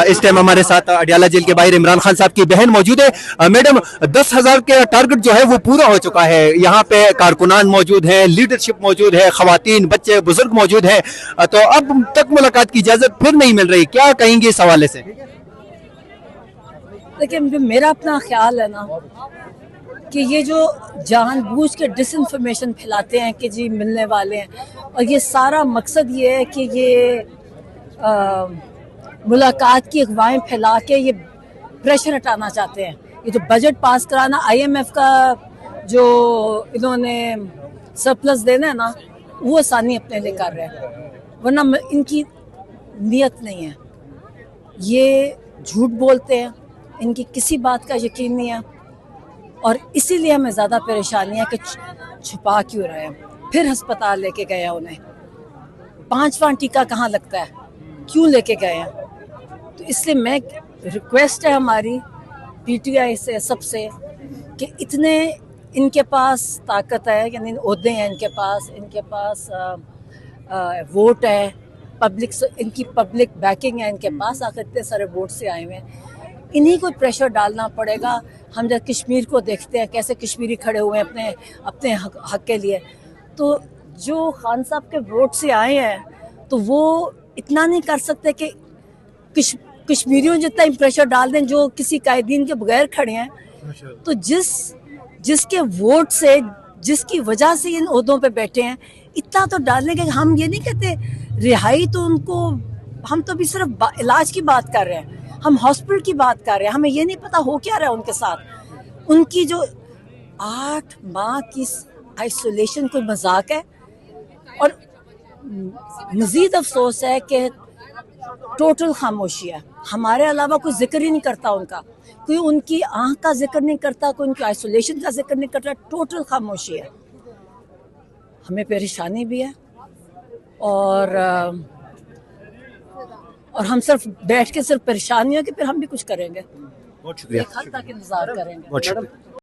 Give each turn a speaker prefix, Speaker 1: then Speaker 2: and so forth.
Speaker 1: اس time ہمارے ساتھ Adiala jail کے باہر عمران خان صاحب کی بہن موجود ہے. میڈم 10,000 کے ٹارگٹ جو ہے وہ پورا ہو چکا ہے. یہاں پہ کارکنان موجود ہیں, لیڈرشپ موجود ہے, خواتین, بچے, بزرگ موجود ہیں, تو اب تک ملاقات کی اجازت پھر نہیں مل رہی. کیا کہیں گے اس حوالے سے؟
Speaker 2: لیکن میرا اپنا خیال ہے نا کہ یہ جو جان بوجھ کے ڈس انفارمیشن پھیلاتے ہیں کہ جی ملنے والے ہیں, اور یہ سارا مقصد یہ ہے کہ یہ ملاقات کی افواہیں پھیلا کے یہ پریشر ہٹانا چاہتے ہیں. یہ جو بجٹ پاس کرانا, IMF کا جو انہوں نے سرپلس دینا ہے نا, وہ آسانی اپنے لیے کر رہے ہیں, ورنہ ان کی نیت نہیں ہے. یہ جھوٹ بولتے ہیں, ان کی کسی بات کا یقین نہیں ہے, اور اسی لیے ہمیں زیادہ پریشانی ہے کہ چھپا کیوں رہے ہیں. پھر ہسپتال لے کے گئے ہیں انہیں, 5واں ٹیکہ کہاں لگتا ہے, کیوں لے کے گئے ہیں. تو اس لیے میں ریکویسٹ ہے ہماری PTI سے, سب سے, کہ اتنے ان کے پاس طاقت ہے, یعنی عہدے ہیں ان کے پاس ووٹ ہے, ان کی پبلک بیکنگ ہے ان کے پاس, آخر اتنے سارے ووٹ سے آئے ہوئے ہیں. انہی کو پریشر ڈالنا پڑے گا. ہم جب کشمیر کو دیکھتے ہیں کیسے کشمیری کھڑے ہوئے ہیں اپنے حق کے لیے, تو جو خان صاحب کے ووٹ سے آئے ہیں تو وہ اتنا نہیں کر سکتے کہ کشمیریوں جتنا پریشر ڈال دیں جو کسی قائدین کے بغیر کھڑے ہیں. تو جس کے ووٹ سے, جس کی وجہ سے ان عہدوں پہ بیٹھے ہیں, اتنا تو ڈالنے کے. ہم یہ نہیں کہتے رہائی تو ان کو, ہم تو بھی صرف علاج کی بات کر رہے ہیں, ہم ہاسپٹل کی بات کر رہے ہیں. ہمیں یہ نہیں پتا ہو کیا رہا ہے ان کے ساتھ. ان کی جو 8 ماہ کی آئسولیشن کوئی مذاق ہے. اور مزید افسوس ہے کہ ٹوٹل خاموشی ہے, ہمارے علاوہ کوئی ذکر ہی نہیں کرتا ان کا. کوئی ان کی آنکھ کا ذکر نہیں کرتا, کوئی ان کی آئسولیشن کا ذکر نہیں کرتا. ٹوٹل خاموشی ہے. ہمیں پریشانی بھی ہے, اور ہم صرف بیٹھ کے صرف پریشانی ہے کہ پھر ہم بھی کچھ کریں گے.
Speaker 1: بہت شکریہ.
Speaker 2: ایک حد تک انتظار کریں گے.